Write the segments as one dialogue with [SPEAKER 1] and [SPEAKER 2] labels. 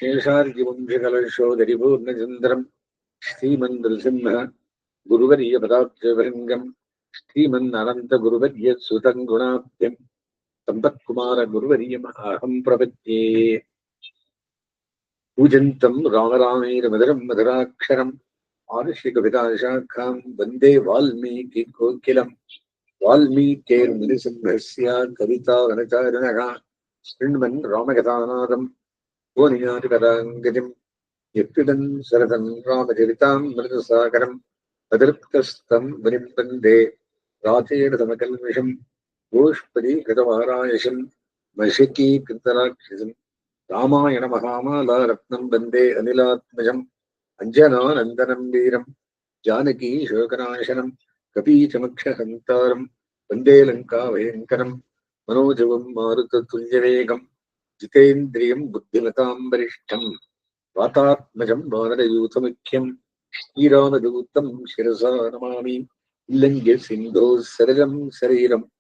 [SPEAKER 1] शेषार्यवंशकलशोदरिपूर्णचन्द्रम् श्रीमन्नृसिंह गुरुवर्यपदाब्जभृङ्गम् श्रीमन्ननन्तगुरुवर्यसुतं गुणाब्ध्यम् सम्पत्कुमारगुरुवर्यम् अहं प्रपद्ये। पूजन्तं रामरामेण मधुराक्षरम् आरुष्यकविताशाखां वन्दे वाल्मीकिकोकिलम्। वाल्मीकिर्मुनिसिंहस्य कवितावनचारिणः शृण्वन् रामकथानादम् भुवनियादिपदाङ्गजम् यत्पिबन् सरसं रामचरितामृतसागरम् अदृप्तस्तं मुनिं वन्दे रातेन समकल्मषम् गोष्पदीकृतमहारायशम् महिषीकृतराक्षसम् रामायणमहामालारत्नं वन्दे अनिलात्मजम् अञ्जनानन्दनं वीरम् जानकी शोकनाशनम् कपीचमक्षहन्तारम् वन्दे लङ्काभयङ्करम् मनोजवम् मारुततुल्यवेगम् जितेन्द्रियम् बुद्धिमतां वरिष्ठम् वातात्मजम् वानरयूथमुख्यम् श्रीरामदूतं शिरसा नमामि। इल्लङ्घ्य सिन्धोः सरजम् शरीरम्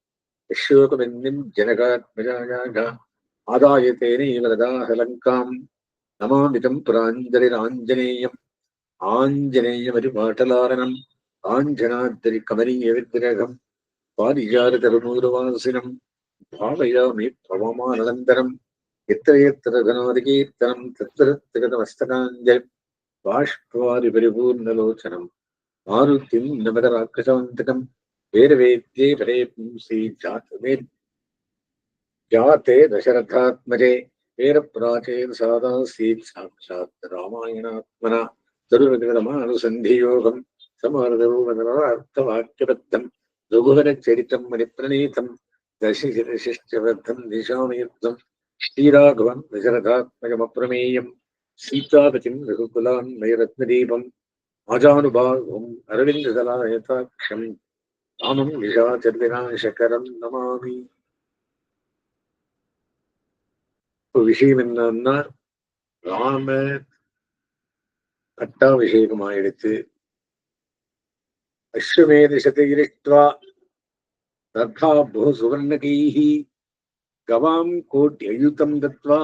[SPEAKER 1] यशोकवन्यम् जनकात्मजायाः आदाय तेनैव ददाह लङ्काम् नमामितं पुराञ्जलिराञ्जनेयम् आञ्जनेयमरिपाटलारणम् आञ्जनाद्रिकमनीयविग्रहम् पारिजाततरुणूरवासिनम् भावयामि पवमानन्दनम् यत्र यत्र धनादिकीर्तनम् तत्र गतमस्तकाञ्जलिम् बाष्पवारि परिपूर्णलोचनम् मारुतिम् नमदराक्षसान्तकम् वेदवेद्ये परे पुंसि जाते दशरथात्मजे वीरप्राचेन सादासीत् साक्षात् रामायणात्मना तरुणकृतमानुसन्धियोगम् समार्दवर्थवाक्यबद्धम् रघुवरचरितम् मणिप्रणीतम् दशशिष्टबद्धम् दिशामयुक्तम् श्रीराघवम् दशरथात्मजमप्रमेयम् सीतापतिम् रघुकुलान् नयरत्नदीपम् आजानुभावम् अरविन्ददलायताक्षम् रामम् निशाचर्विनाशकरम् नमामि. விஷயம் என்னன்னா, ராம பட்டாபிஷேகமாயிடுத்து. அஸ்வமேதசதயிரிஷ்ட்வா தத்தா போ சுவர்ணகைஹி கவாம் கோட்யயுதம் தத்வா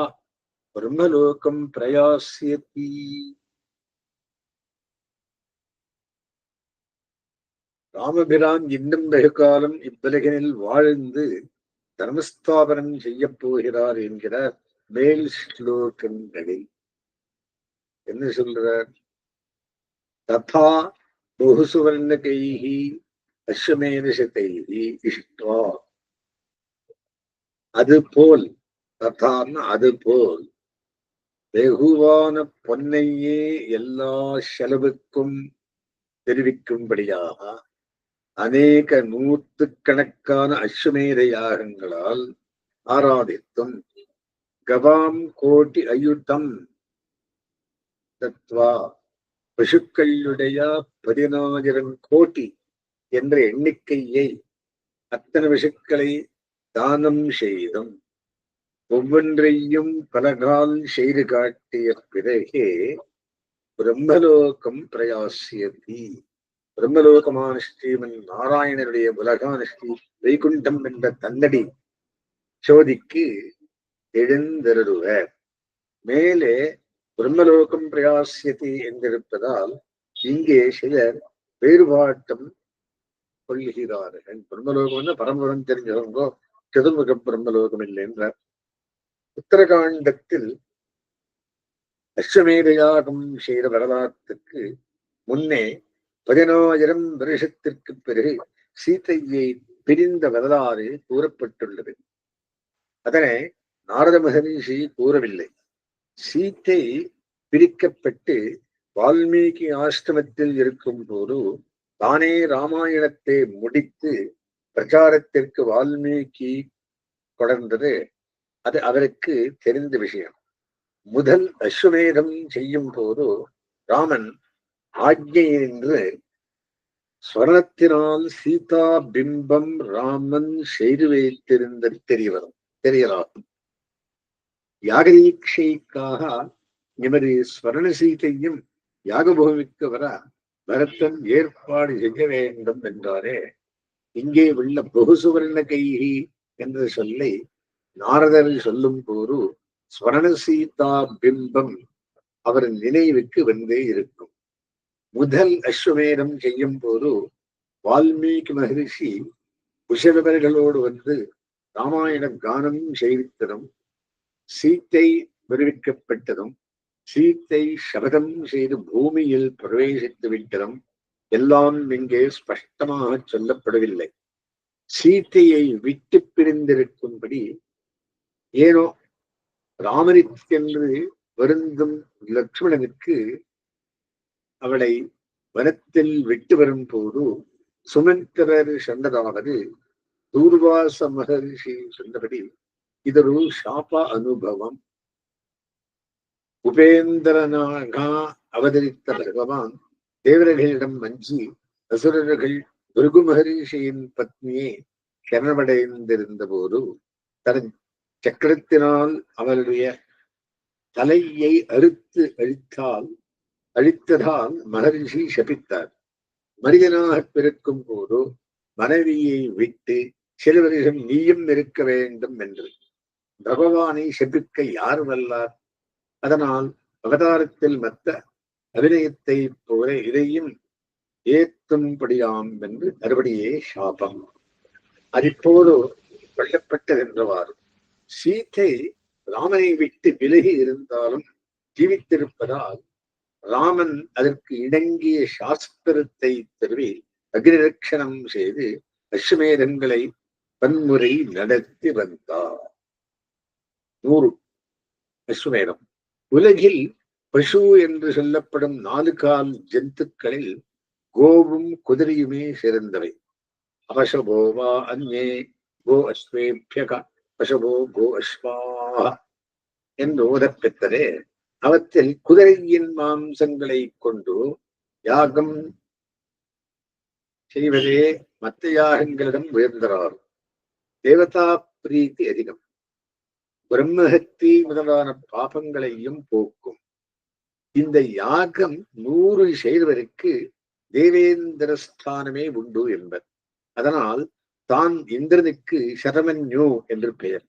[SPEAKER 1] பிரம்மலோகம் பிரயாஸ்யதி. ராமபிரான் இன்னும் வெகுகாலம் இவ்வுலகினில் வாழ்ந்து தர்மஸ்தாபனம் செய்ய போகிறார் என்கிறார் மேல் ஸ்லோகங்களில். என்ன சொல்றார்? ததா பகுசுவர்ணகைஹி அஸ்வமேதசதைஹி இஷ்ட்வா, அதுபோல், ததான்னா அதுபோல், வெகுவான பொன்னையே எல்லா செலவுக்கும் தெரிவிக்கும்படியாக அநேக நூற்றுக்கணக்கான அஸ்வமேத யாகங்களால் ஆராதித்தும் கவாம் கோட்டி அயுதம் தத்வா, பசுக்களுடைய 14,000 கோடி என்ற எண்ணிக்கையை அத்தனை பசுக்களை தானம் செய்தும் ஒவ்வொன்றையும் பலகால் செய்து காட்டிய பிறகே பிரம்மலோகம் பிரயாசியதி, பிரம்மலோகமான ஸ்ரீமன் நாராயணனுடைய உலகான ஸ்ரீ வைகுண்டம் என்ற தன்னடி சோதிக்கு எழுந்தருடுவர். மேலே பிரம்மலோகம் பிரயாசியதி என்றிருப்பதால் இங்கே சிலர் வேறுபாட்டம் கொள்கிறார்கள். பிரம்மலோகம் பரம்பரம் தெரிஞ்சவங்கோ, சதுர்முக பிரம்மலோகம் இல்லை என்றார். உத்தரகாண்டத்தில் அஸ்வமேத யாகம் செய்த வரலாற்றுக்கு முன்னே 14,000 வருஷத்திற்கு பிறகு சீதையை பிரிந்த வரலாறு கூறப்பட்டுள்ளது. அதனை நாரத மகரிஷி கூறவில்லை. சீத்தை பிரிக்கப்பட்டு வால்மீகி ஆசிரமத்தில் இருக்கும் போது தானே ராமாயணத்தை முடித்து பிரச்சாரத்திற்கு வால்மீகி தொடர்ந்தது அது அவருக்கு தெரிந்த விஷயம். முதல் அஸ்வமேதம் செய்யும் போது ராமன் ஆக்ஞையினின்று ஸ்வர்ணத்தினால் சீதா பிம்பம் ராமன் செய்து வைத்திருந்தது தெரியலாம். யாகதீட்சைக்காக எமது ஸ்வர்ண சீதையும் யாகபூமிக்கு வர பரதன் ஏற்பாடு செய்ய வேண்டும் என்றாரே. இங்கே உள்ள பகுசுவர்ண கைகி என்ற சொல்லை நாரதர் சொல்லும் போது ஸ்வர்ண சீதா பிம்பம் அவர் நினைவுக்கு வந்தே இருக்கும். முதல் அஸ்வமேதம் செய்யும் போது வால்மீகி மகரிஷி குஷவர்களோடு வந்து ராமாயண கானம் செய்வித்ததும், சீத்தை விடுவிக்கப்பட்டதும், சீத்தை சபதம் செய்து பூமியில் பிரவேசித்து விட்டதும் எல்லாம் இங்கே ஸ்பஷ்டமாக சொல்லப்படவில்லை. சீத்தையை விட்டு பிரிந்திருக்கும்படி ஏனோ ராமனுக்கென்று வருந்தும் லக்ஷ்மணனுக்கு அவளை வனத்தில் விட்டு வரும் போது சுமந்திரர் சொன்னதாவது, தூர்வாச மகர்ஷி சொன்னபடி இதொரு சாப அனுபவம். உபேந்திரனாக அவதரித்த பகவான் தேவர்களிடம் அஞ்சி அசுரர்கள் பிருகு மகரிஷியின் பத்னியை சரணமடைந்திருந்த போது தன் சக்கரத்தினால் அவருடைய தலையை அறுத்து அழித்ததால் மகரிஷி சபித்தார். மனிதனாக பிறக்கும் போது மனைவியை விட்டு சில வருஷம் நீயும் இருக்க வேண்டும் என்று பகவானை சபிக்க யார் வல்லார்? அதனால் அவதாரத்தில் மற்ற அபிநயத்தை போல இதையும் ஏற்றும்படியாம் என்று மறுபடியே சாபம். அதிப்போது கொல்லப்பட்டதென்றவாறு சீத்தை ராமனை விட்டு விலகி இருந்தாலும் ஜீவித்திருப்பதால் ராமன் அதற்கு இணங்கிய சாஸ்திரத்தை தருவி அக்னிரட்சணம் செய்து அஸ்வமேதங்களை பன்முறை நடத்தி வந்தார். 100 அஸ்வமேதம். உலகில் பசு என்று சொல்லப்படும் 4 கால் ஜந்துக்களில் கோவும் குதிரையுமே சிறந்தவை. அபசபோவா அந்நே கோ அஸ்வேபியக பசபோ கோ அஸ்வாஹ என்று ஓதப்பெற்றதே. அவற்றில் குதிரையின் மாம்சங்களை கொண்டு யாகம் செய்வதே மற்ற யாகங்களிடம் உயர்ந்தரார். தேவதா பிரீத்தி அதிகம். பிரம்மஹத்தி முதலான பாபங்களையும் போக்கும். இந்த யாகம் 100 செய்தவருக்கு தேவேந்திர ஸ்தானமே உண்டு என்பர். அதனால் தான் இந்திரனுக்கு சரமன்யு என்று பெயர்.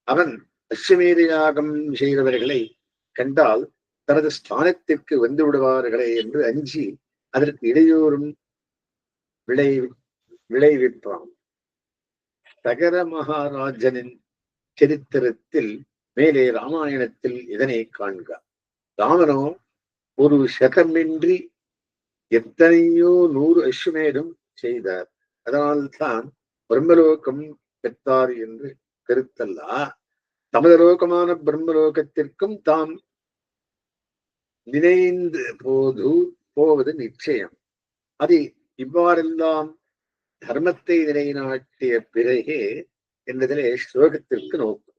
[SPEAKER 1] அவன் அஸ்வமேத யாகம் செய்தவர்களை கண்டால் தனது ஸ்தானத்திற்கு வந்து விடுவார்களே என்று அஞ்சி அதற்கு இடையூறும் விளைவிப்பான். சகர மகாராஜனின் சரித்திரத்தில் மேலே ராமாயணத்தில் இதனை காண்க. ராமனோ ஒரு சதமின்றி எத்தனையோ 100 அஸ்வமேதம் செய்தார். அதனால்தான் பிரம்மலோகம் பெற்றார் என்று கருத்தல்ல. தமதலோகமான பிரம்மலோகத்திற்கும் தாம் நினைந்து போவது நிச்சயம். அது இவ்வாறெல்லாம் தர்மத்தை நிலைநாட்டிய பிறகே என்பதிலே ஸ்லோகத்திற்கு நோக்கம்.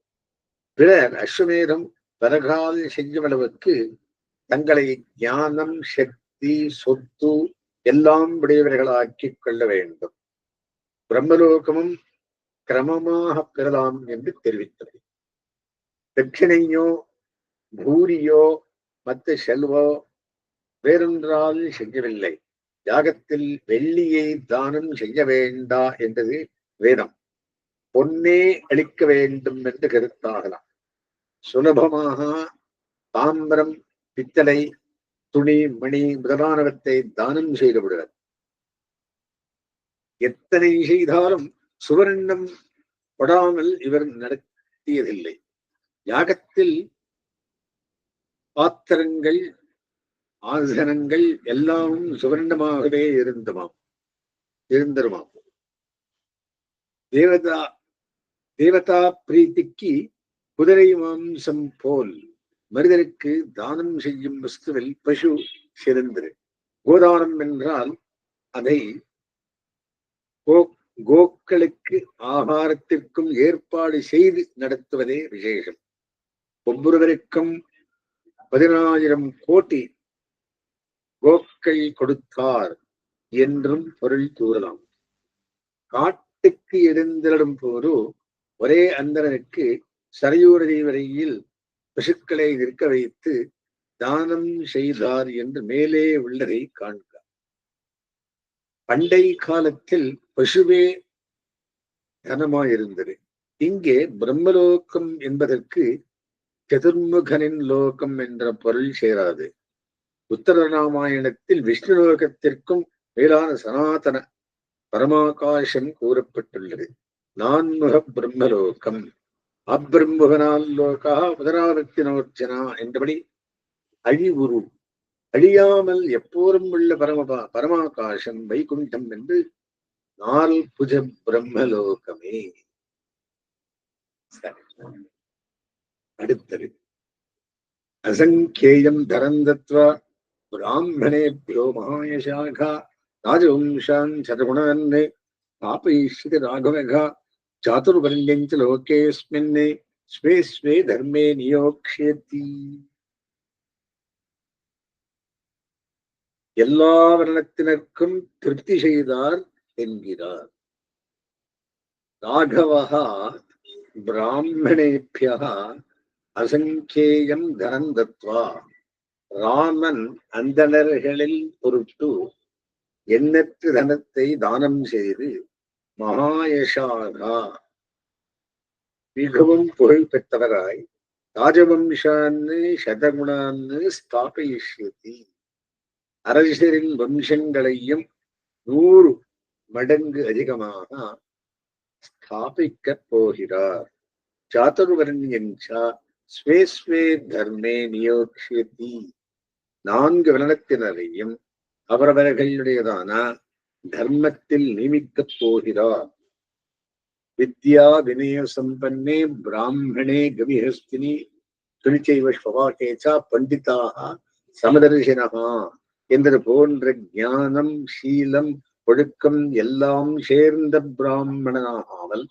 [SPEAKER 1] பிறர் அஸ்வமேதம் பரகால் செய்யும் அளவுக்கு தங்களை ஞானம், சக்தி, சொத்து எல்லாம் உடையவர்களாக்கிக் கொள்ள வேண்டும். பிரம்மலோகமும் கிரமமாக பெறலாம் என்று தெரிவித்தது. தட்சிணையோ பூரியோ மற்ற செல்வோ வேறொன்றால் செய்யவில்லை. யாகத்தில் வெள்ளியை தானம் செய்ய வேண்டா என்றது வேதம். பொன்னே அளிக்க வேண்டும் என்று கருத்தாகலாம். சுலபமாக தாம்பரம், பித்தளை, துணி, மணி முதலானவற்றை தானம் செய்து விடுவர். எத்தனை செய்தாலும் சுவர்ணம் படாமல் இவர் நடத்தியதில்லை. யாகத்தில் பாத்திரங்கள், ஆசனங்கள் எல்லாமும் சுவர்ணமாகவே இருந்தருமாம். தேவதா பிரீத்திக்கு குதிரை மாம்சம் போல் மனிதனுக்கு தானம் செய்யும் வஸ்துவில் பசு சிறந்தது. கோதானம் என்றால் அதை கோக்களுக்கு ஆகாரத்திற்கும் ஏற்பாடு செய்து நடத்துவதே விசேஷம். ஒவ்வொருவருக்கும் 10,000 கோடி கோக்கள் கொடுத்தார் என்றும் பொருள் கூறலாம். காட்டுக்கு எழுந்திடும் போது ஒரே அந்தரனுக்கு சரையூரதி வரையில் பசுக்களை நிற்க வைத்து தானம் செய்தார் என்று மேலே உள்ளதை காண்க. பண்டை காலத்தில் பசுவே தனமாயிருந்தது. இங்கே பிரம்மலோகம் என்பதற்கு சதுர்முகனின் லோகம் என்ற பொருள் சேராது. உத்தர ராமாயணத்தில் விஷ்ணு லோகத்திற்கும் மேலான சனாதன பரமாகாசம் கூறப்பட்டுள்ளது. நான்முக பிரம்மலோகம் அப்பிரம்முகனால் லோகா புதராவர்த்தினோர்ஜனா என்றபடி அழிவுரு அழியாமல் எப்போதும் உள்ள பரமாகாசம் வைகுண்டம் என்று நால்புஜ பிரம்மலோகமே. அடுத்தது அசங்கேயம் தரந்தத்வா பிராமணேபியோ மகாயசாகா ராஜவம்சான் சதகுணன் பாபயிஷ்யதி ராகவகா சாதுர்வர்ணியஞ்ச லோகேஸ்மின் ஸ்வே ஸ்வே தர்மே நியோக்ஷயதி. எல்லா வர்ணத்தினருக்கும் திருப்தி செய்தார் என்கிறார். ராகவஹா பிராமணேபியா அசங்கேயம் தரந்தத்வா, ராமன் அந்தணர்களில் பொருட்டு எண்ணற்ற தனத்தை தானம் செய்து மகாயசாகா மிகவும் புகழ் பெற்றவராய் ராஜவம்சான்னு சதகுணான்னு ஸ்தாபயிஷ்யதி, அரசரின் வம்சங்களையும் 100 மடங்கு அதிகமாக ஸ்தாபிக்கப் போகிறார். சாதுர்வர்ணியஞ்சா ஸ்வே ஸ்வே தர்மே நியோக்ஷயதி, 4 வர்ணத்தினரையும் அவரவர்களுடையதான தர்மத்தில் நியமிக்கப் போகிறார். வித்யா வினய சம்பன்னே பிராமணே கவிஹஸ்தினி துணிச்சைவ ஸ்வபாகேச்சா பண்டிதாக சமதர்சினஹா என்பது போன்ற ஞானம் சீலம் ஒழுக்கம் எல்லாம் சேர்ந்த பிராமணனாகாமல்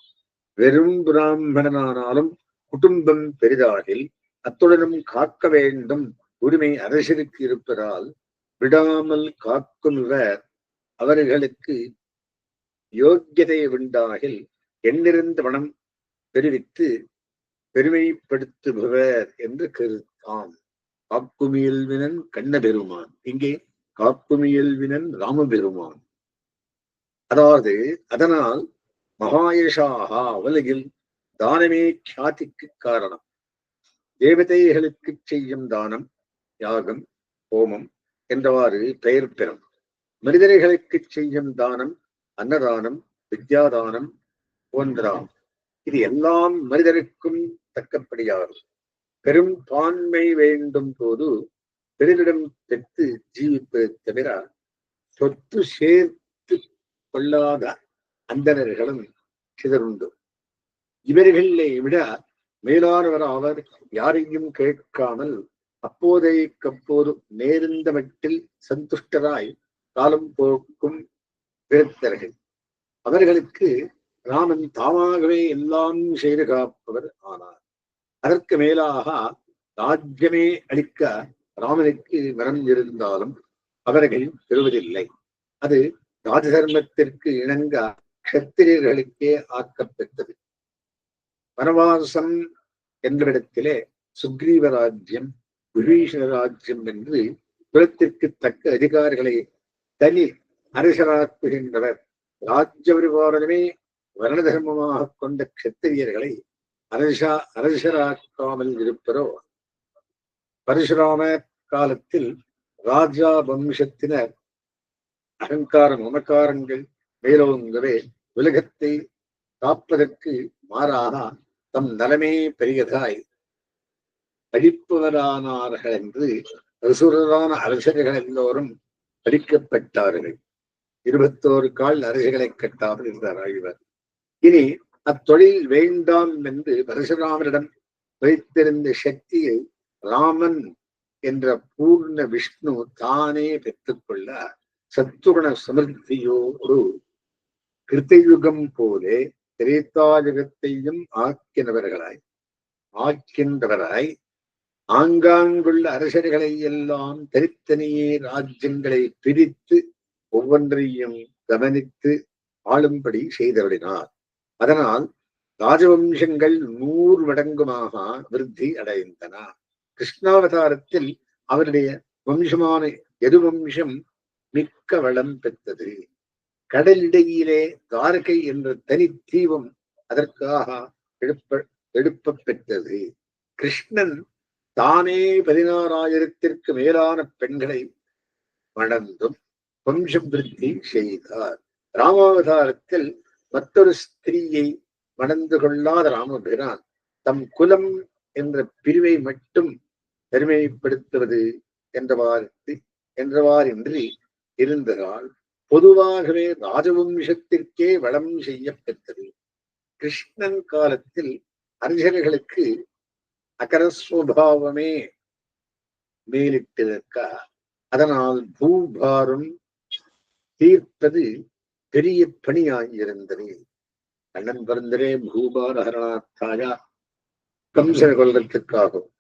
[SPEAKER 1] வெறும் பிராமணனானாலும் குடும்பம் பெரிதாகில் அத்துடனும் காக்க வேண்டும் உரிமை அரசருக்கு இருப்பதால் விடாமல் காக்கும் இவர் அவர்களுக்கு யோக்கியதை உண்டாகில் எண்ணிருந்த மனம் தெரிவித்து பெருமைப்படுத்துபவர் என்று கருத்தாம். காக்குமியல்வினன் கண்ண பெருமான், இங்கே காக்குமியல்வினன் ராமபெருமான். அதாவது அதனால் மகாயசாகா உலகில் தானமே கியாதிக்கு காரணம். தேவதைகளுக்கு செய்யும் தானம் யாகம் ஹோமம் என்றவாறு பெயர் பெறும். மனிதர்களுக்கு செய்யும் தானம் அன்னதானம் வித்யாதானம் போன்றாம். இது எல்லாம் மனிதருக்கும் தக்கப்படியாகும். பெரும் பான்மை வேண்டும் போது பெரிதிடம் பெற்று ஜீவிப்பதை தவிர சொத்து சேர்த்து கொள்ளாத அந்தணர்களும் சிதறுண்டு. இவர்களை விட மேலானவர் அவர் யாரையும் கேட்காமல் அப்போதைக்கப்போது நேர்ந்த மட்டில் சந்துஷ்டராய் காலம் போக்கும் பிறத்தர்கள். அவர்களுக்கு ராமன் தாமாகவே எல்லாம் செய்து காப்பவர் ஆனார். அதற்கு மேலாக ராஜ்யமே அளிக்க ராமனுக்கு மனம் இருந்தாலும் அவர்கள் பெறுவதில்லை. அது ராஜதர்மத்திற்கு இணங்க க்ஷத்திரியர்களுக்கே ஆக்கப்பெற்றது. வனவாசம் என்றிடத்திலே சுக்ரீவ ராஜ்யம் விபீஷண ராஜ்யம் என்று குலத்திற்கு தக்க அதிகாரிகளை தனி அரசராக்குகின்றவர். ராஜ்ய பரிபாலனமே வர்ண தர்மமாக கொண்ட க்ஷத்திரியர்களை அரசராக்காமல் இருப்பரோ? பரசுராம காலத்தில் ராஜா வம்சத்தினர் அகங்காரம் மமக்காரங்கள் மேலோங்கவே உலகத்தை காப்பதற்கு மாறாக தம் நலமே பெரியதாய் அழிப்பவரானார்கள் என்று அசுரரான அரசர்கள் எல்லோரும் அழிக்கப்பட்டார்கள். 21 கால் அரசுகளை கட்டாமல் இருந்தார் ஆழ்வார். இனி அத்தொழில் வேண்டாம் என்று பரசுராமரிடம் வைத்திருந்த சக்தியை ராமன் என்ற பூர்ண விஷ்ணு தானே பெற்றுக்கொள்ள சத்துகுண சமிருத்தியோடு கிருத்தயுகம் போலே திரேதாயுகத்தையும் ஆக்கின்றவராய் ஆங்காங்குள்ள அரசர்களை எல்லாம் தனித்தனியே ராஜ்யங்களை பிரித்து ஒவ்வொன்றையும் கவனித்து ஆளும்படி செய்தவரினார். அதனால் ராஜவம்சங்கள் 100 மடங்குமாக விருத்தி அடைந்தன. கிருஷ்ணாவதாரத்தில் அவருடைய வம்சமான யதுவம்சம் மிக்க வளம் பெற்றது. கடலிடையிலே தாரகை என்ற தனி தீபம் அதற்காக எழுப்ப பெற்றது. கிருஷ்ணன் தானே 16,000 மேலான பெண்களை மணந்தும் வம்சம் விருத்தி செய்தார். ராமாவதாரத்தில் மற்றொரு ஸ்திரீயை மணந்து கொள்ளாத ராமபிரான் தம் குலம் என்ற பிரிவை மட்டும் பெருமைப்படுத்துவது என்றவாறின்றி இருந்ததால் பொதுவாகவே ராஜவம்சத்திற்கே வளம் செய்யப்பெற்றது. கிருஷ்ணன் காலத்தில் அறிஞர்களுக்கு அகரஸ்வபாவமே மேலிட்டிருக்க, அதனால் பூபாரம் தீர்ப்பது பெரிய பணியாயிருந்தது. கண்ணன் பிறந்தரே பூபார ஹரணார்த்தாயா, கம்சனை கொள்வதற்காகும்.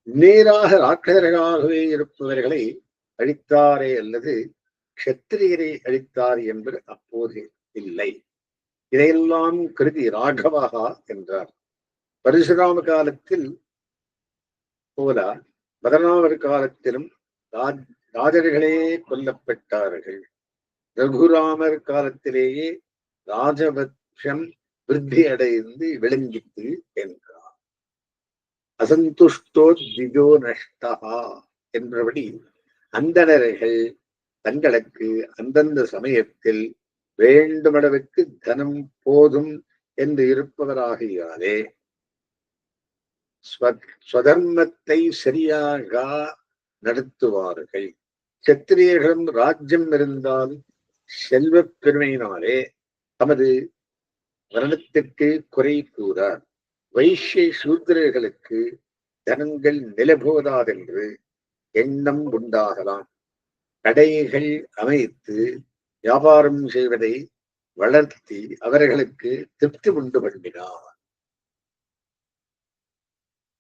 [SPEAKER 1] நேராக ராட்சதர்களாகவே இருப்பவர்களை அழித்தாரே அல்லது க்ஷத்திரியரை அழித்தார் என்பது அப்போது இல்லை. இதையெல்லாம் கருதி ராகவா என்றார். பரசுராம காலத்தில் போல பதினாறு காலத்திலும் ராஜர்களே கொல்லப்பட்டார்கள். ரகுராமர் காலத்திலேயே ராஜபக்ஷம் விருத்தி அடைந்து விளங்கித்து என்றார். அசந்துஷ்டோ திஜோ நஷ்டா என்றபடி அந்தணர்கள் தங்களுக்கு அந்தந்த சமயத்தில் வேண்டுமளவுக்கு தனம் போதும் என்று இருப்பவராகியாலே ஸ்வதர்மத்தை சரியாக நடத்துவார்கள். சத்திரியர்களும் ராஜ்யம் இருந்தால் செல்வ பெருமையினாலே தமது வர்ணத்திற்கு குறை கூறார். வைஷ்ய சூத்திரர்களுக்கு தனங்கள் நிலபோதாதென்று எண்ணம் உண்டாகலாம். கடைகள் அமைத்து வியாபாரம் செய்வதை வளர்த்தி அவர்களுக்கு திருப்தி உண்டு பண்ணினார்.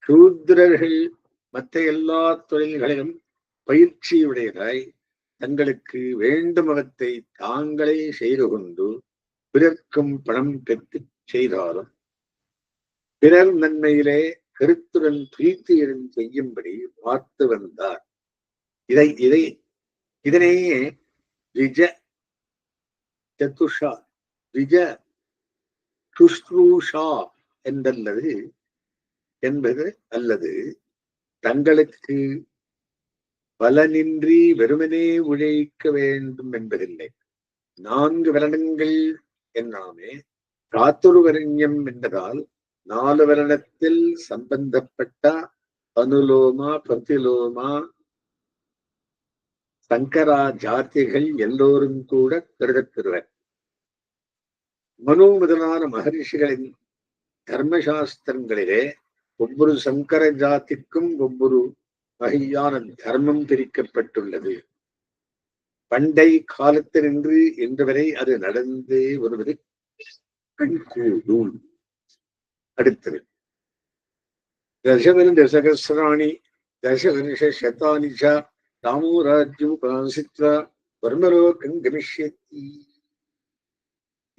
[SPEAKER 1] சூத்திரர்கள் மற்ற எல்லா தொழில்களிலும் பயிற்சியுடையதாய் தங்களுக்கு வேண்டுமவற்றை தாங்களே செய்து கொண்டு பிறர்க்கும் பணம் பெற்று செய்தாலும் பிறர் நன்மையிலே கருத்துடன் பிரீத்தியுடன் செய்யும்படி பார்த்து வந்தார். இதனையே ரிஜ சதுஷா ரிஜ சுஷ்ரூஷா என்பது அல்லது தங்களுக்கு பலனின்றி வெறுமனே உழைக்க வேண்டும் என்பதில்லை. 4 வருடங்கள் என்னாமே காத்துருவரண்யம் என்பதால் 4 வருடத்தில் சம்பந்தப்பட்ட அனுலோமா பிரதிலோமா சங்கரா ஜாத்திகள் எல்லோரும் கூட கருதப்பெறுவர். மனு முதலான மகரிஷிகளின் தர்மசாஸ்திரங்களிலே ஒவ்வொரு சங்கர ஜாதிக்கும் ஒவ்வொரு வகையான தர்மம் பிரிக்கப்பட்டுள்ளது. பண்டை காலத்தினின்று இன்று வரை அது நடந்தே வருவது கண்கூடும். அடுத்தது தசகஸ்ராணி தசவருஷ சதானிச்ச ராமோ ராஜ்யம் உபாசித்வா வர்மலோகம் கமிஷ்யதி.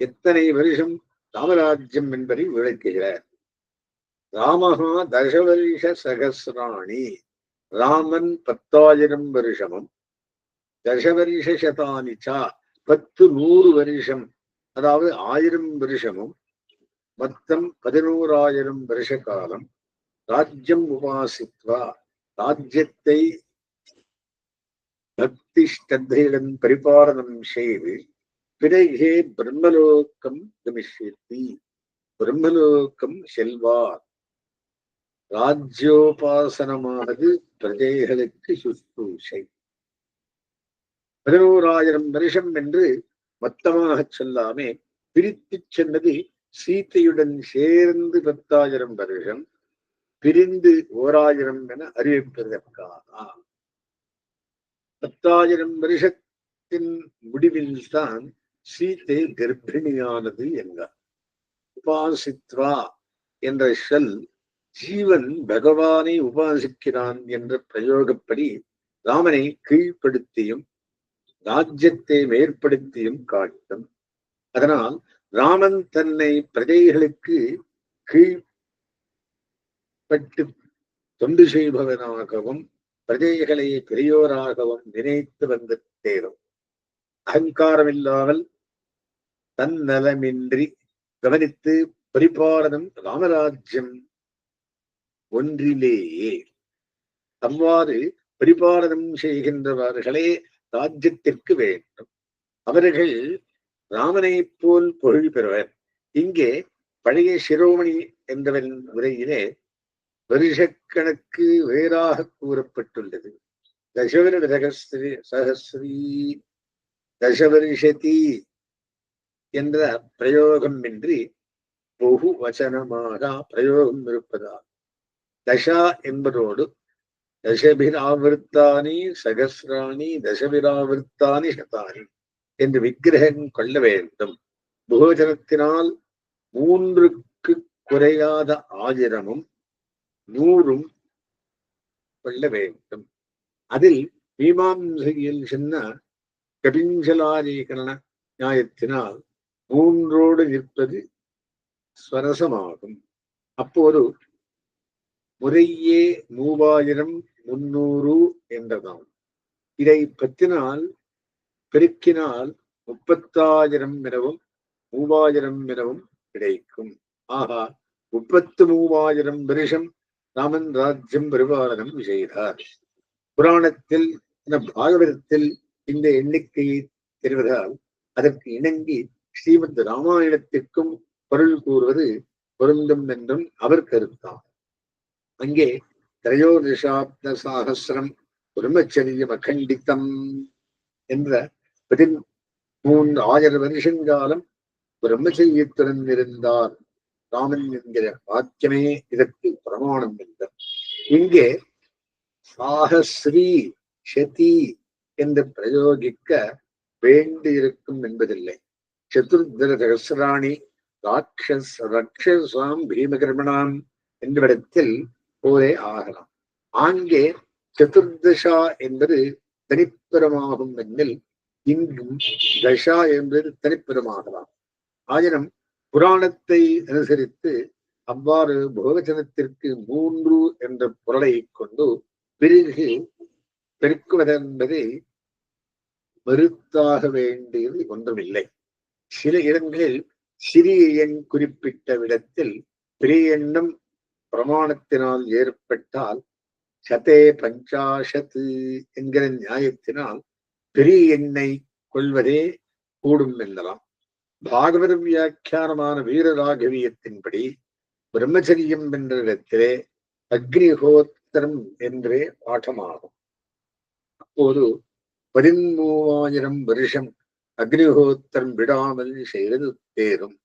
[SPEAKER 1] எத்தனை வருஷம் ராமராஜ்யம் என்பதை விளக்குகிறார். ராமஹா தசவருஷ சகசிராணி, ராமன் 10,000 வருஷமும், தசவருஷ சதானிச்சா 100 வருஷம், அதாவது 1000 வருஷமும், மொத்தம் 11,000 வருஷ காலம் ராஜ்யம் உபாசித்வா, ராஜ்யத்தை பக்தி ஸ்ரத்தையுடன் பரிபாலனம் செய்து பிறகே பிரம்மலோகம் கமிஷ்யதி, பிரம்மலோகம் செல்வார். ராஜ்யோபாசனமானது பிரஜைகளுக்கு சுஷ்ரூஷை. 11,000 வருஷம் என்று மொத்தமாக சொல்லாமே பிரித்து சொன்னது சீத்தையுடன் சேர்ந்து 10,000 வருஷம், பிரிந்து 1,000 என அறிவிப்பதற்காக. 10,000 வருஷத்தின் முடிவில் தான் சீத்தை கர்ப்பிணியானது என்றார். உபாசித்வா என்ற சொல் ஜீவன் பகவானை உபாசிக்கிறான் என்ற பிரயோகப்படி ராமனை கீழ்ப்படுத்தியும் ராஜ்யத்தை மேற்படுத்தியும் காட்டும். அதனால் ராமன் தன்னை பிரஜைகளுக்கு கீழ்பட்டு தொண்டு செய்பவனாகவும் பிரஜைகளை பெரியோராகவும் நினைத்து வந்த தேரும். அகங்காரம் இல்லாமல் தன்னலமின்றி கவனித்து பரிபாலனம் ராமராஜ்யம் ஒன்றிலேயே. அவ்வாறு பரிபாலனம் செய்கின்றவர்களே ராஜ்யத்திற்கு வேண்டும். அவர்கள் ராமனை போல் பொருள் பெறுவர். இங்கே பழைய சிரோமணி என்றவன் உரையிலே வருஷக்கணக்கு வேறாக கூறப்பட்டுள்ளது. சகஸ்ரீ தசவருஷதி என்ற பிரயோகம் இன்றி பகு வச்சனமாக பிரயோகம் இருப்பதால் தசா என்பதோடு தசபிராவிருத்தானி சகசிராணி தசபிராவிருத்தானி சதானி என்று விக்கிரகம் கொள்ள வேண்டும். புகோஜனத்தினால் 3க்கு குறையாத 1000ம் 100ம் கொள்ள வேண்டும். அதில் மீமாம்சையில் சொன்ன கபிஞ்சலாதீகரண நியாயத்தினால் 3ஓடு நிற்பது ஸ்வரசமாகும். அப்போது முறையே 3000 300 என்றதாம். இதை 10 பெருக்கினால் 30,000 எனவும் 3000 எனவும் கிடைக்கும். ஆகா, 33,000 வருஷம் ராமன் ராஜ்யம் பரிபாலனம் செய்தார். புராணத்தில் பாகவதத்தில் இந்த எண்ணிக்கையை தெரிவதால் அதற்கு இணங்கி ஸ்ரீமத் ராமாயணத்திற்கும் பொருள் கூறுவது பொருந்தும் என்றும் அவர் கருத்தார். அங்கே திரையோதசாப்த சாகசிரம் பிரம்மச்சரியம் அகண்டித்தம் என்ற 13,000 வருஷங்காலம் பிரம்மச்சரியத்துடன் இருந்தார் ராமன் என்கிற வாக்கியமே இதற்கு பிரமாணம் என்றார். இங்கே சாகஸ்ரீ ஷதி என்று பிரயோகிக்க வேண்டியிருக்கும் என்பதில்லை. சதுர்தர சகசிராணி ரக்ஷசாம் பீமகர்மணாம் என்பிடத்தில் போரே ஆகலாம். ஆங்கே சதுர்தசா என்பது தனிப்பெறமாகும் என்னில் இங்கும் தசா என்பது தனிப்பெறமாகலாம். ஆயினும் புராணத்தை அனுசரித்து அவ்வாறு போகஜனத்திற்கு 3 என்ற பொருளை கொண்டு பிறகு பெருக்குவதென்பதை மறுத்தாக வேண்டியது ஒன்றுமில்லை. சில இடங்களில் சிறிய எண் குறிப்பிட்ட விடத்தில் பெரிய எண்ணம் பிரமாணத்தினால் ஏற்பட்டால் சதே பஞ்சாஷத்து என்கிற நியாயத்தினால் பெரிய எண்ணை கொள்வதே கூடும் எனலாம். பாகவத வியாக்கியானமான வீரராகவியத்தின்படி பிரம்மச்சரியம் என்ற இடத்திலே அக்னிஹோத்திரம் என்றே பாடமாகும். அப்போது 13,000 வருஷம் அக்னிஹோத்திரம் விடாமல் செய்வது தேரும்.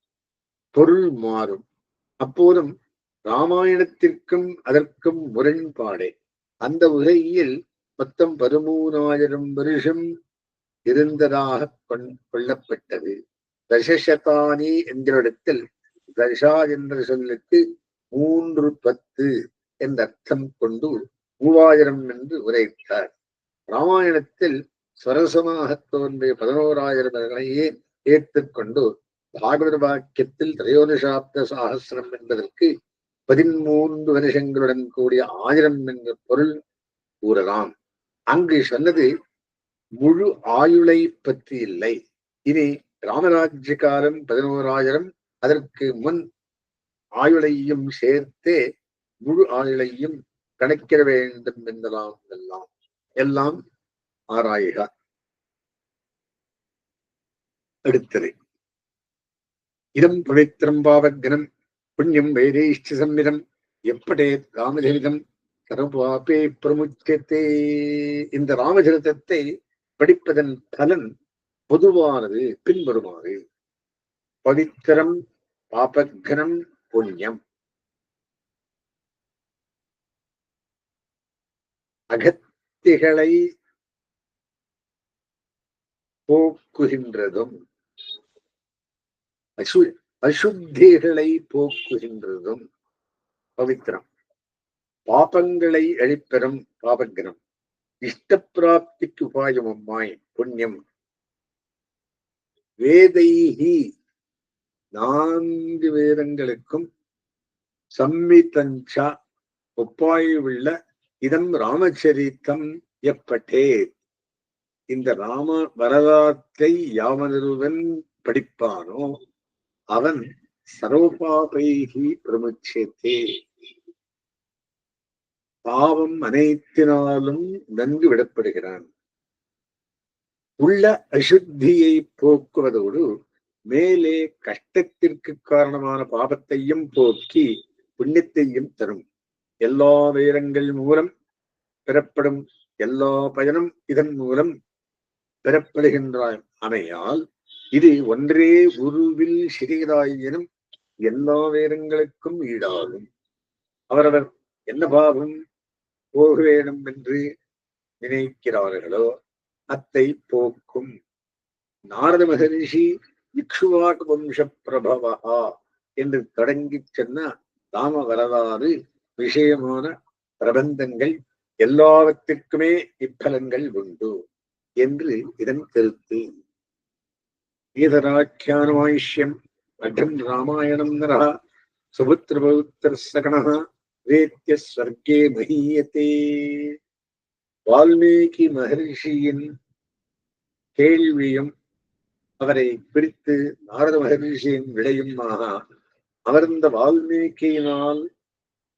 [SPEAKER 1] பொருள் மாறும். அப்போதும் ராமாயணத்திற்கும் அதற்கும் முரண்பாடே. அந்த உரையில் மொத்தம் 13,000 வருஷம் இருந்ததாக கொள்ளப்பட்டது. தசசதானி என்கிற இடத்தில் தசா என்ற சொல்லுக்கு 310 என்ற அர்த்தம் கொண்டு 3000 என்று உரைத்தார். ராமாயணத்தில் ஸ்வரசமாக தோன்றிய 11,000 ஏற்றுக்கொண்டு பாகவத வாக்கியத்தில் திரையோதசாப்த சாகசிரம் என்பதற்கு 13 வருஷங்களுடன் கூடிய 1000 என்ற பொருள் கூறலாம். அங்கு சொன்னது முழு ஆயுளை பற்றி இல்லை. இனி ராமராஜ்ய காலம் 11,000, அதற்கு முன் ஆயுளையும் சேர்த்தே முழு ஆயுளையும் கணக்கிட வேண்டும் என்றெல்லாம் எல்லாம் ஆராயுக. அடுத்தது இதம் பவித்திரம் பாவக்னம் புண்ணியம் வேதேஷ்ட சம்மிதம் எப்படே ராமச்சரிதம் சர்வபாபே பிரமுச்சத்தே. இந்த ராமச்சரிதத்தை படிப்பதன் பலன் பொதுவானது பின்வருமாறு: பவித்திரம் பாபக்னம் புண்ணியம். அகத்திகளை போக்குகின்றதும் அசுத்திகளை போக்குகின்றதும் பவித்திரம். பாபங்களை அழிப்பெறும் பாபக்னம். இஷ்டப்பிராப்திக்கு உபாயமாய் புண்ணியம். வேதைஹி 4 வேதங்களுக்கும் சம்மிதஞ்சா ஒப்பாயுள்ள இதம் ராமச்சரித்தம் எப்பட்டே. இந்த ராம வரலாற்றை யாவனொருவன் படிப்பானோ அவன் சர்வபாபைஹி பிரமுச்சேதே. பாவம் அனைத்தினாலும் நன்கு விடப்படுகிறான். உள்ள அசுத்தியை போக்குவதோடு மேலே கஷ்டத்திற்கு காரணமான பாபத்தையும் போக்கி புண்ணியத்தையும் தரும். எல்லா வேதங்கள் மூலம் பெறப்படும் எல்லா பயனும் இதன் மூலம் பெறப்படுகின்றான். அமையால் இது ஒன்றே குருவில் சிறியதாயினும் எல்லா வேதங்களுக்கும் ஈடாகும். அவரவர் என்ன பாவம் போக வேண்டும் என்று நினைக்கிறார்களோ அத்தை போக்கும். நாரத மகரிஷி இக்ஷுவாக் வம்ச பிரபவா என்று தொடங்கி சொன்ன ராம வரலாறு விஷயமான பிரபந்தங்கள் எல்லாவற்றிற்குமே இப்பலங்கள் உண்டு என்று இதன் கருத்து. கீதராக்கியானமாயிஷ்யம் பட்டன் ராமாயணம் நரஹ சுபுத்திர பௌத்திர சகணஹ வேத்ய ஸ்வர்கே மஹீயதே. வால்மீகி மகரிஷியின் கேள்வியும் அவரை பிரித்து நாரத மகரிஷியின் விடையுமாக அமர்ந்த வால்மீகியினால்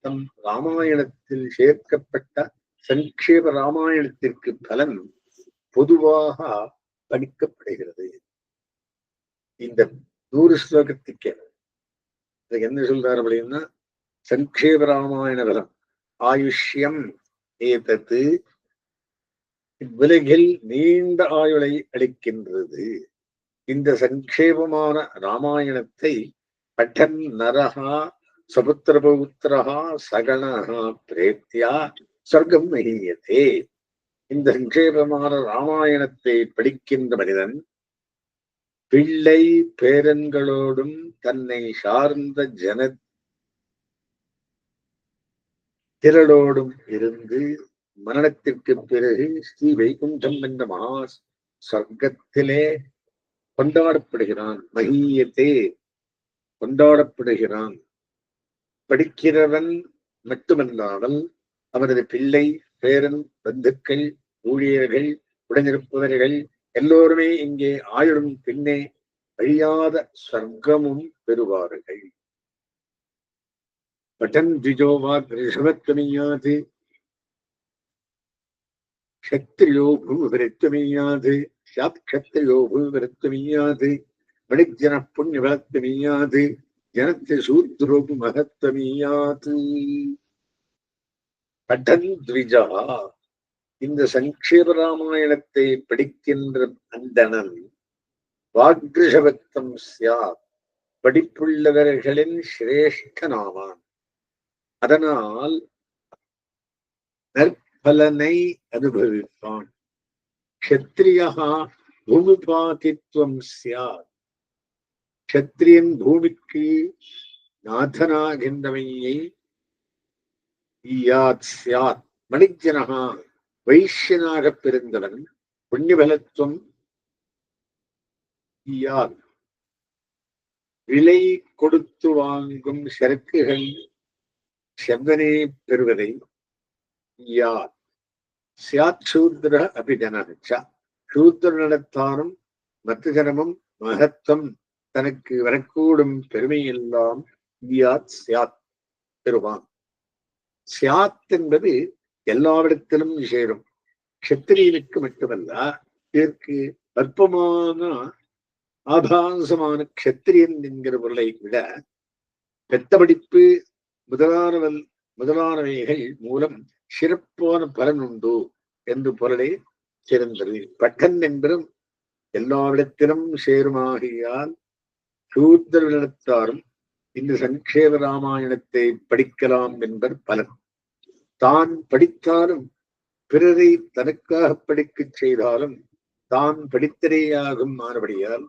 [SPEAKER 1] தம் ராமாயணத்தில் சேர்க்கப்பட்ட சங்கேப ராமாயணத்திற்கு பலன் பொதுவாக படிக்கப்படுகிறது. இந்த 100 ஸ்லோகத்துக்கு என்ன சொல்றாரு அப்படின்னா, சங்கேப ராமாயண பலம் ஆயுஷ்யம் ஏதத்து, இவ்வுலகில் நீண்ட ஆயுளை அளிக்கின்றது. இந்த சங்கேபமான ராமாயணத்தை பட்டன் நரஹா சபுத்திர பௌத்திரஹா சகணஹா பிரேத்யா சொர்க்கம் மஹீயதே. இந்த சங்கேபமான ராமாயணத்தை படிக்கின்ற மனிதன் பிள்ளை பேரன்களோடும் தன்னை சார்ந்த திரளோடும் இருந்து மரணத்திற்கு பிறகு ஸ்ரீ வைகுண்டம் என்ற மகா சொர்க்கத்திலே கொண்டாடப்படுகிறான். மஹீயத்தே கொண்டாடப்படுகிறான். படிக்கிறவன் மட்டுமல்லாமல் அவரது பிள்ளை பேரன் பந்துக்கள் ஊழியர்கள் உடனிருப்பவர்கள் எல்லோருமே இங்கே ஆயுளும் பின்னே அழியாத சொர்க்கமும் பெறுவார்கள். பட்டன் திஜோவாக் ரிஷபத்வமியாது க்ஷத்ரியோ பூவிரத்வமியாது சாத் க்ஷத்ரியோ பூவிரத்வமியாது மணிஜன புண்ணியபலத்வமியாது ஜனத்தை சூத்ரோபு மகத்வமியாது. பட்டன் த்விஜா, இந்த சங்கேப ராமாயணத்தை படிக்கின்ற அந்தணன் வாக்ரிஷபக்தம் சியாத், படிப்புள்ளவர்களின் சிரேஷ்டனாவான். அதனால் நற்பலனை அனுபவிப்பான். க்ஷத்ரியா பூமிபாதித்வம் சியாத், க்ஷத்ரியன் பூமிக்கு நாதனாகின்றமையை சியாத். மணிஜனகா வைஷ்யனாக பிறந்தவன் புண்ணியபலத்துவம் யாத், விலை கொடுத்து வாங்கும் சரக்குகள் செவ்வனே பெறுவதை யாத். சியாத் சூத்ர அபிஜனச்ச, சூத்ரனிடத்தானும் மற்ற ஜனமும் மகத்துவம் தனக்கு வரக்கூடும் பெருமையெல்லாம் யாத் சியாத் பெறுவான். சியாத் என்பது எல்லாவிடத்திலும் சேரும். க்ஷத்திரியனுக்கு மட்டுமல்ல, இதற்கு அற்பமான ஆபாசமான க்ஷத்திரியன் என்கிற பொருளை விட பெத்த படிப்பு முதலானவைகள் மூலம் சிறப்பான பலன் உண்டு என்று பொருளை சிறந்தது. பட்டன் என்பதும் எல்லாவிடத்திலும் சேருமாகியால் சூத்திரத்தாரும் இந்த சங்கேப ராமாயணத்தை படிக்கலாம் என்பர் பலன். தான் படித்தாலும் பிறரை தனக்காக படிக்கச் செய்தாலும் தான் படித்தரேயாகும் மாறுபடியால்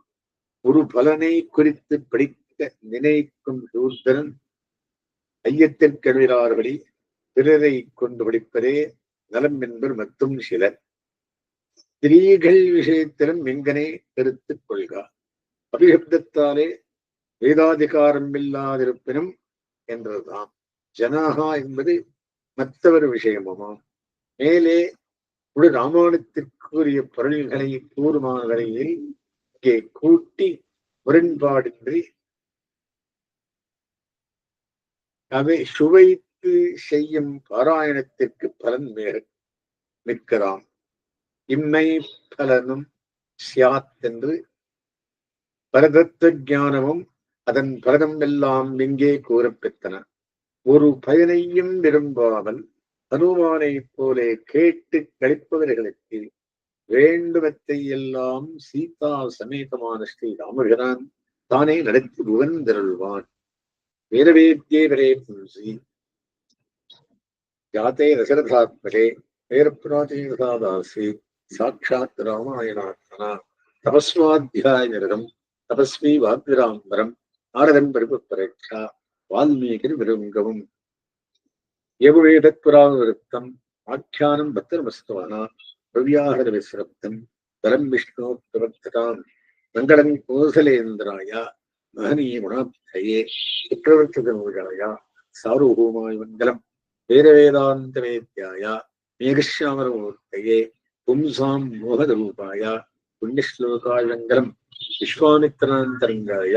[SPEAKER 1] ஒரு பலனை குறித்து படிக்க நினைக்கும் சூத்திரன் ஐயத்திற்கெழுகிறார்படி பிறரை கொண்டு படிப்பதே நலம் என்பர் மற்றும் சிலர். ஸ்திரீகள் விஷயத்திலும் எங்கனே கருத்துக் கொள்க. அபிசப்தத்தாலே வேதாதிகாரம் இல்லாதிருப்பினும் என்றதுதான். ஜனாகா என்பது மற்றவர் விஷயமாம். மேலே ஒரு ராமாயணத்திற்குரிய பொருள்களை கூறுமான வரையில் இங்கே கூட்டி முரண்பாடின்றி அவை சுவைத்து செய்யும் பாராயணத்திற்கு பலன் மிக்கதாம். இம்மை பலனும் சியாத் என்று பரதத்துவ ஞானமும் அதன் பலனும் எல்லாம் இங்கே கூறப்பெற்றன. ஒரு பயனையும் விரும்பாமல் ஹனுமானை போலே கேட்டு கழிப்பவர்களுக்கு வேண்டுமத்தை எல்லாம் சீதா சமேதமான ஸ்ரீ ராமபிரான் தானே நடத்தி உகந்தருள்வான். வேதவேத்யே வரே புன்சி ஜாத்தே ரசரதாத்மகே வேரப்பிராச்சீனதாசி சாட்சாத் ராமாயணாத்மனா தபஸ்வாத்தியாய நிரதம் தபஸ்வி வாக்விராம்பரம் நாரதன் பரிபரட்சா வால்மீகிர் விருங்கவும் யகுவேதத்வராவிருத்தம் ஆக்கியானம் பத்திரமஸ்துவனா பிரவ்யாஹர விஸ்ரப்தம் பரம் விஷ்ணு பிரவர்த்ததாம் மங்களம் கோசலேந்திராய மகனீய குணாப்தயே சக்கரவர்த்திதனூஜாய சார்வபௌமாய மங்களம் வேதவேதாந்த வேத்யாய மேகஸ்யாமரமூர்த்தயே பும்சாம் மோகதரூபாய புண்ணியஸ்லோகாய மங்களம் விஸ்வாமித்ராந்தரங்காய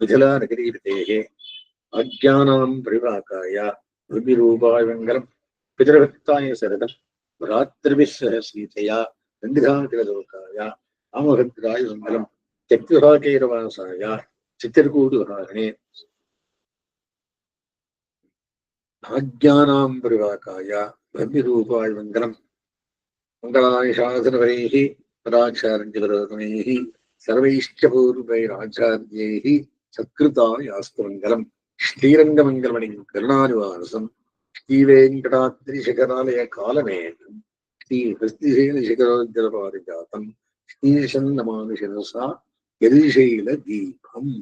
[SPEAKER 1] மிதிலா நகரீபதேகே அஜ்ஞானாம் பரிவாகாய விரூபாய மங்களம் பிதரபக்தாய சரதம் ராத்திரிபிஸ்ஸ சீதையா நந்திகாகிரலோகாய ராமபத்ராய மங்களம் சக்திஹாகேரவாசாய சித்திரகூடுஹாரணே ஆஜ்ஞானாம் பரிவாகாய பிரம்மிரூபாய மங்களம் மங்களாய சாசனவரைः பராச்சாரஞ்சவரோதனைः சர்வைஷ்ட பூர்வைராச்சார்யைः சத்கிருதாயாஸ்து மங்களம். ஸ்ரீரங்கமங்கலமணி கருணாநிவாசம் ஸ்ரீவேங்கடாத்ரிசகராலய காலமேகம் ஸ்ரீ ஹஸ்திசேனசகரோஜரபாரிஜாதம் ஸ்ரீசன் நமாமி சிரசா யதிசைல தீபம்.